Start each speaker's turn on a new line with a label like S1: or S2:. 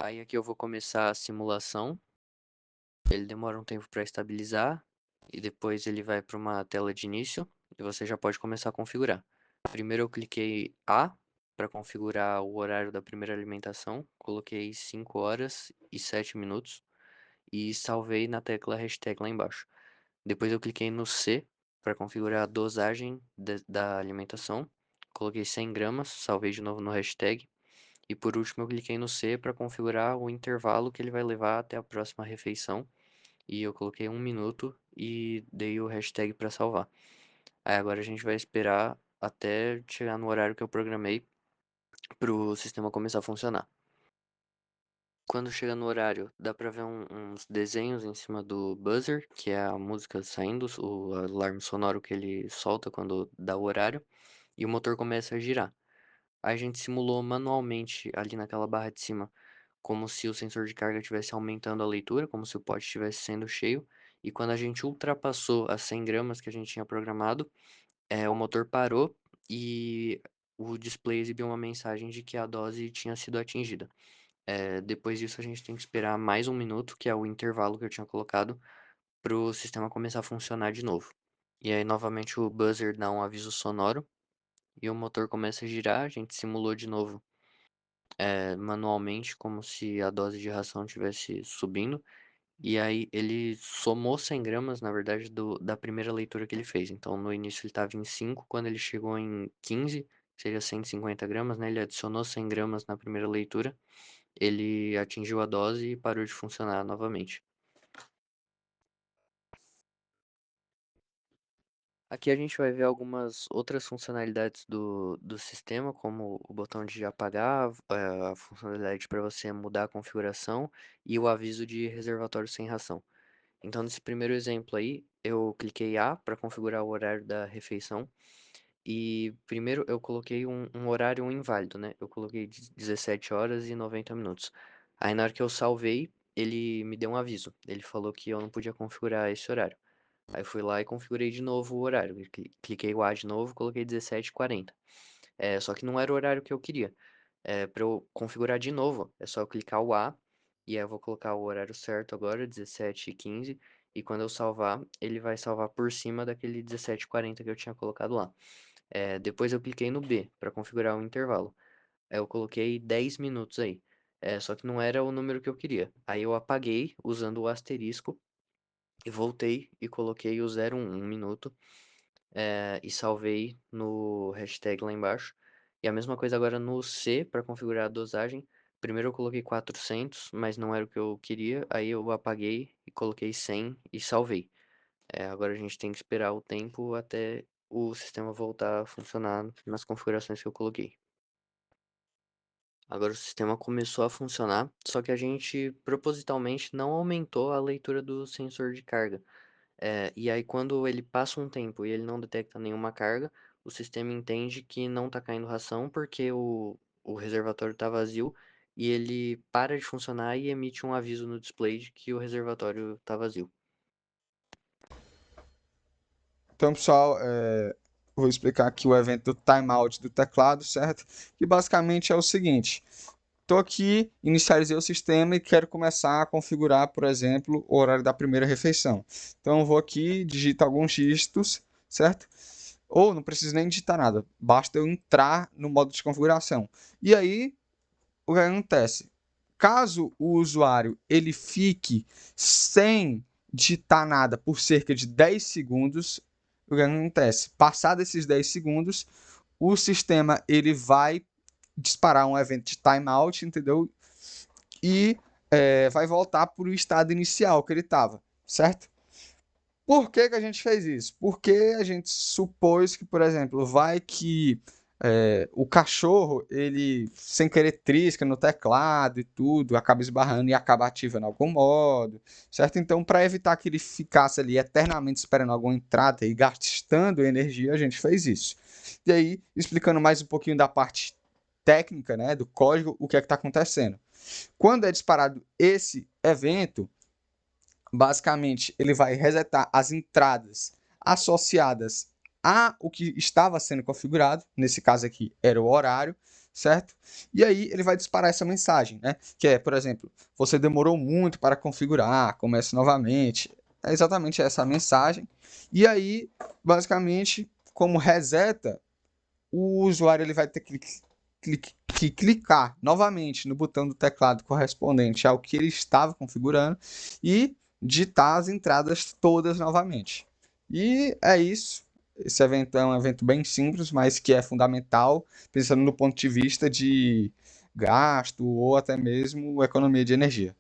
S1: Aí aqui eu vou começar a simulação. Ele demora um tempo para estabilizar e depois ele vai para uma tela de início e você já pode começar a configurar. Primeiro eu cliquei A para configurar o horário da primeira alimentação, coloquei 5 horas e 7 minutos e salvei na tecla hashtag lá embaixo. Depois eu cliquei no C para configurar a dosagem da alimentação, coloquei 100 gramas, salvei de novo no hashtag. E por último eu cliquei no C para configurar o intervalo que ele vai levar até a próxima refeição. E eu coloquei 1 minuto e dei o hashtag para salvar. Aí agora a gente vai esperar até chegar no horário que eu programei para o sistema começar a funcionar. Quando chega no horário, dá pra ver uns desenhos em cima do buzzer, que é a música saindo, o alarme sonoro que ele solta quando dá o horário, e o motor começa a girar. Aí a gente simulou manualmente ali naquela barra de cima, como se o sensor de carga estivesse aumentando a leitura, como se o pote estivesse sendo cheio, e quando a gente ultrapassou as 100 gramas que a gente tinha programado, o motor parou e o display exibiu uma mensagem de que a dose tinha sido atingida. Depois disso, a gente tem que esperar mais 1 minuto, que é o intervalo que eu tinha colocado, para o sistema começar a funcionar de novo. E aí, novamente, o buzzer dá um aviso sonoro e o motor começa a girar. A gente simulou de novo, manualmente, como se a dose de ração estivesse subindo. E aí, ele somou 100 gramas, na verdade, da primeira leitura que ele fez. Então, no início, ele estava em 5, quando ele chegou em 15, seria 150 gramas, né? Ele adicionou 100 gramas na primeira leitura. Ele atingiu a dose e parou de funcionar novamente. Aqui a gente vai ver algumas outras funcionalidades do sistema, como o botão de apagar, a funcionalidade para você mudar a configuração e o aviso de reservatório sem ração. Então, nesse primeiro exemplo aí, eu cliquei A para configurar o horário da refeição. E primeiro eu coloquei um horário inválido, né? Eu coloquei 17 horas e 90 minutos. Aí na hora que eu salvei, ele me deu um aviso. Ele falou que eu não podia configurar esse horário. Aí eu fui lá e configurei de novo o horário. Cliquei o A de novo, coloquei 17h40. Só que não era o horário que eu queria. Para eu configurar de novo, é só eu clicar o A e aí eu vou colocar o horário certo agora, 17h15. E quando eu salvar, ele vai salvar por cima daquele 17h40 que eu tinha colocado lá. Depois eu cliquei no B para configurar o intervalo. Eu coloquei 10 minutos aí. Só que não era o número que eu queria. Aí eu apaguei usando o asterisco e voltei e coloquei o 01 minuto, e salvei no hashtag lá embaixo. E a mesma coisa agora no C para configurar a dosagem. Primeiro eu coloquei 400, mas não era o que eu queria. Aí eu apaguei e coloquei 100 e salvei. Agora a gente tem que esperar o tempo até o sistema voltar a funcionar nas configurações que eu coloquei. Agora o sistema começou a funcionar, só que a gente propositalmente não aumentou a leitura do sensor de carga. E aí quando ele passa um tempo e ele não detecta nenhuma carga, o sistema entende que não está caindo ração porque o reservatório está vazio e ele para de funcionar e emite um aviso no display de que o reservatório está vazio.
S2: Então, pessoal, vou explicar aqui o evento do timeout do teclado, certo? Que basicamente é o seguinte: estou aqui, inicializei o sistema e quero começar a configurar, por exemplo, o horário da primeira refeição. Então, eu vou aqui, digito alguns dígitos, certo? Ou não preciso nem digitar nada, basta eu entrar no modo de configuração. E aí, o que acontece? Caso o usuário ele fique sem digitar nada por cerca de 10 segundos, o que acontece? Passado esses 10 segundos, o sistema ele vai disparar um evento de timeout, entendeu? E vai voltar para o estado inicial que ele estava, certo? Por que, que a gente fez isso? Porque a gente supôs que, por exemplo, vai que o cachorro, ele, sem querer, trisca no teclado e tudo, acaba esbarrando e acaba ativando algum modo, certo? Então, para evitar que ele ficasse ali eternamente esperando alguma entrada e gastando energia, a gente fez isso. E aí, explicando mais um pouquinho da parte técnica, né, do código, o que é que está acontecendo. Quando é disparado esse evento, basicamente ele vai resetar as entradas associadas a o que estava sendo configurado, nesse caso aqui era o horário, certo? E aí ele vai disparar essa mensagem, né? Que é, por exemplo, você demorou muito para configurar, comece novamente. É exatamente essa a mensagem. E aí, basicamente, como reseta, o usuário ele vai ter que clicar novamente no botão do teclado correspondente ao que ele estava configurando e digitar as entradas todas novamente. E é isso. Esse evento é um evento bem simples, mas que é fundamental, pensando no ponto de vista de gasto ou até mesmo economia de energia.